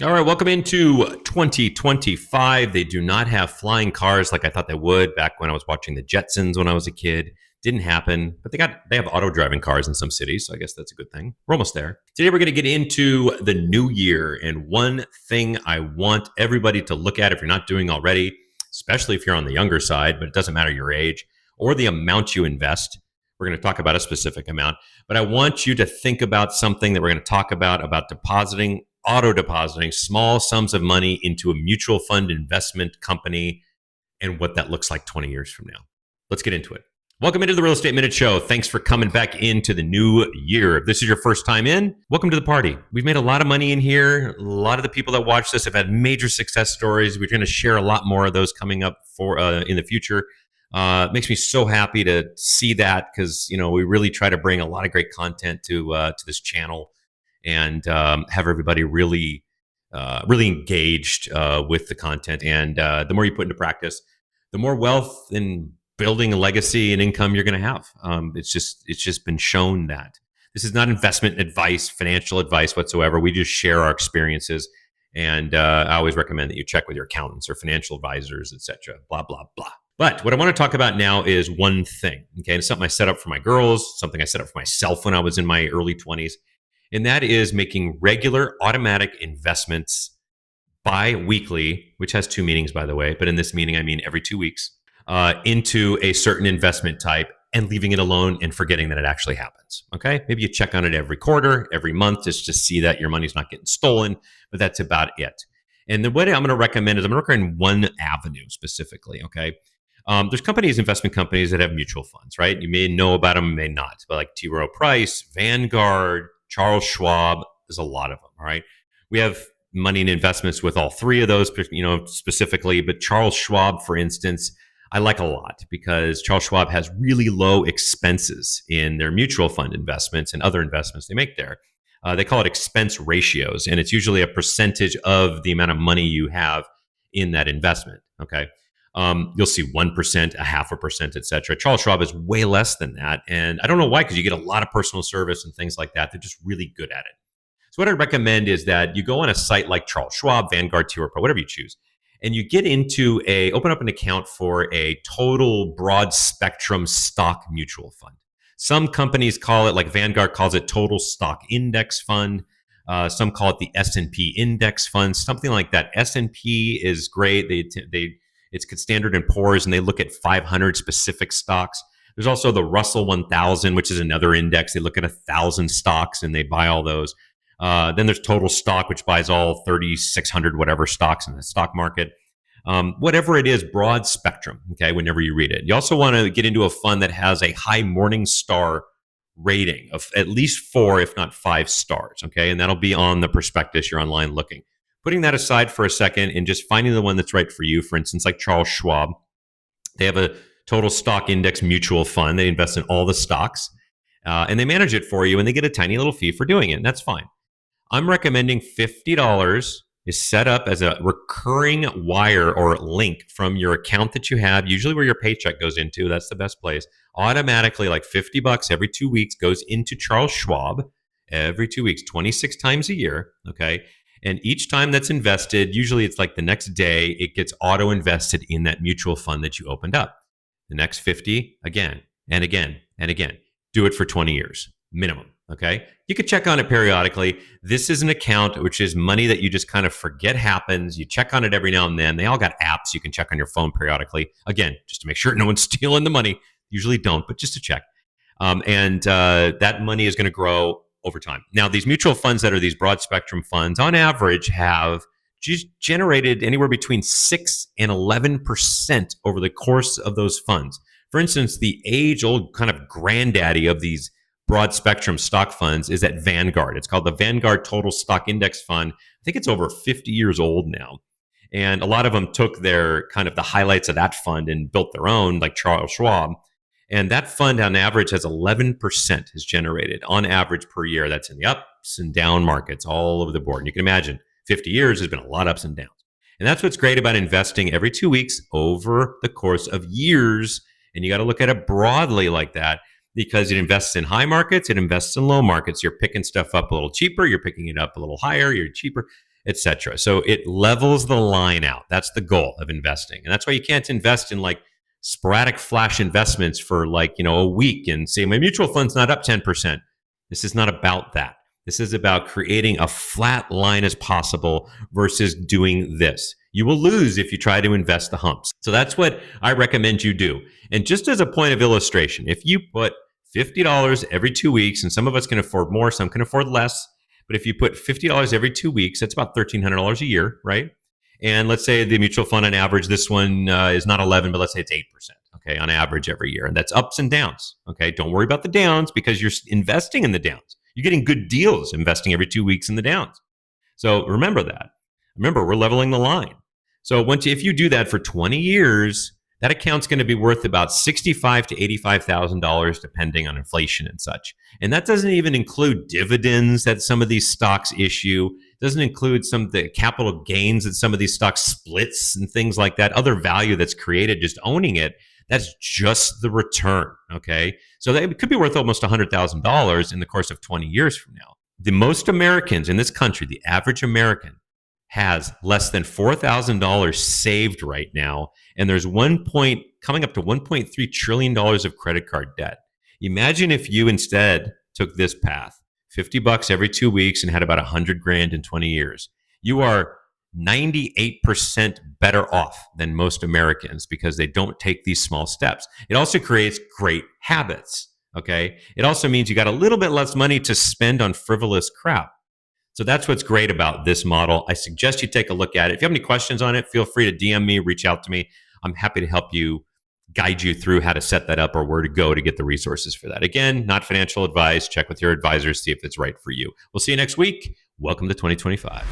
All right, welcome into 2025. They do not have flying cars like I thought they would back when I was watching the Jetsons when I was a kid. Didn't happen, but they have auto driving cars in some cities, so I guess that's a good thing. We're almost there. Today we're going to get into the new year, and one thing I want everybody to look at if you're not doing already, especially if you're on the younger side, but it doesn't matter your age or the amount you invest. We're going to talk about a specific amount, but I want you to think about something that we're going to talk about depositing, auto depositing small sums of money into a mutual fund investment company and what that looks like 20 years from now. Let's get into it. Welcome into the Real Estate Minute Show. Thanks for coming back into the new year. If this is your first time in, welcome to the party. We've made a lot of money in here. A lot of the people that watch this have had major success stories. We're going to share a lot more of those coming up for in the future. It makes me so happy to see that because we really try to bring a lot of great content to this channel and have everybody really engaged with the content. And the more you put into practice, the more wealth and building a legacy and income you're going to have. It's just been shown that this is not investment advice, financial advice whatsoever. We just share our experiences. And I always recommend that you check with your accountants or financial advisors, etc. Blah, blah, blah. But what I want to talk about now is one thing. Okay, it's something I set up for my girls, something I set up for myself when I was in my early 20s. And that is making regular automatic investments bi-weekly, which has two meanings, by the way. But in this meaning, I mean every 2 weeks, into a certain investment type and leaving it alone and forgetting that it actually happens. Okay. Maybe you check on it every quarter, every month, just to see that your money's not getting stolen, but that's about it. And the way I'm going to recommend is I'm going to recommend one avenue specifically. Okay. There's investment companies that have mutual funds, right? You may know about them, may not, but like T. Rowe Price, Vanguard, Charles Schwab, there's a lot of them. All right. We have money and investments with all three of those, specifically, but Charles Schwab, for instance, I like a lot because Charles Schwab has really low expenses in their mutual fund investments and other investments they make there. They call it expense ratios, and it's usually a percentage of the amount of money you have in that investment. Okay. You'll see 1%, a 0.5%, et cetera. Charles Schwab is way less than that. And I don't know why, because you get a lot of personal service and things like that. They're just really good at it. So what I recommend is that you go on a site like Charles Schwab, Vanguard, T. Rowe, whatever you choose, and you get into open up an account for a total broad spectrum stock mutual fund. Some companies call it, like Vanguard calls it total stock index fund. Some call it the S&P index fund, something like that. S&P is great. It's Standard and Poor's, and they look at 500 specific stocks. There's also the Russell 1000, which is another index. They look at 1,000 stocks and they buy all those. Then there's Total Stock, which buys all 3,600 whatever stocks in the stock market. Whatever it is, broad spectrum. Okay, whenever you read it, you also want to get into a fund that has a high Morningstar rating of at least 4, if not 5 stars. Okay, and that'll be on the prospectus. You're online looking. Putting that aside for a second and just finding the one that's right for you. For instance, like Charles Schwab, they have a total stock index mutual fund. They invest in all the stocks and they manage it for you, and they get a tiny little fee for doing it. And that's fine. I'm recommending $50 is set up as a recurring wire or link from your account that you have, usually where your paycheck goes into. That's the best place. Automatically, like $50 every 2 weeks goes into Charles Schwab every 2 weeks, 26 times a year. Okay. And each time that's invested, usually it's like the next day, it gets auto invested in that mutual fund that you opened up. The next 50 again and again and again. Do it for 20 years minimum. Okay. You could check on it periodically. This is an account which is money that you just kind of forget happens. You check on it every now and then. They all got apps you can check on your phone periodically. Again, just to make sure no one's stealing the money. Usually don't, but just to check. That money is going to grow over time. Now, these mutual funds that are these broad spectrum funds, on average, have just generated anywhere between 6 and 11% over the course of those funds. For instance, the age-old kind of granddaddy of these broad spectrum stock funds is at Vanguard. It's called the Vanguard Total Stock Index Fund. I think it's over 50 years old now. And a lot of them took their kind of the highlights of that fund and built their own, like Charles Schwab. And that fund on average has 11% has generated on average per year. That's in the ups and down markets all over the board. And you can imagine 50 years has been a lot of ups and downs. And that's what's great about investing every 2 weeks over the course of years. And you got to look at it broadly like that because it invests in high markets, it invests in low markets. You're picking stuff up a little cheaper, you're picking it up a little higher, you're cheaper. etc. So it levels the line out. That's the goal of investing. And that's why you can't invest in like sporadic flash investments for like, a week and say my mutual fund's not up 10%. This is not about that. This is about creating a flat line as possible versus doing this. You will lose if you try to invest the humps. So that's what I recommend you do. And just as a point of illustration, if you put $50 every 2 weeks, and some of us can afford more, some can afford less, but if you put $50 every 2 weeks, that's about $1,300 a year, right? And let's say the mutual fund on average, this one is not 11, but let's say it's 8%, okay, on average every year. And that's ups and downs, okay? Don't worry about the downs because you're investing in the downs. You're getting good deals investing every 2 weeks in the downs. So remember that. Remember, we're leveling the line. So if you do that for 20 years, that account's going to be worth about $65,000 to $85,000, depending on inflation and such. And that doesn't even include dividends that some of these stocks issue. It doesn't include some of the capital gains that some of these stocks splits and things like that. Other value that's created just owning it. That's just the return. Okay, so that could be worth almost $100,000 in the course of 20 years from now. The most Americans in this country, the average American, has less than $4,000 saved right now, and there's coming up to $1.3 trillion of credit card debt. Imagine if you instead took this path, $50 every 2 weeks, and had about $100,000 in 20 years. You are 98% better off than most Americans because they don't take these small steps. It also creates great habits. Okay. It also means you got a little bit less money to spend on frivolous crap. So that's what's great about this model. I suggest you take a look at it. If you have any questions on it, feel free to DM me, reach out to me. I'm happy to help you, guide you through how to set that up or where to go to get the resources for that. Again, not financial advice. Check with your advisors, see if it's right for you. We'll see you next week. Welcome to 2025.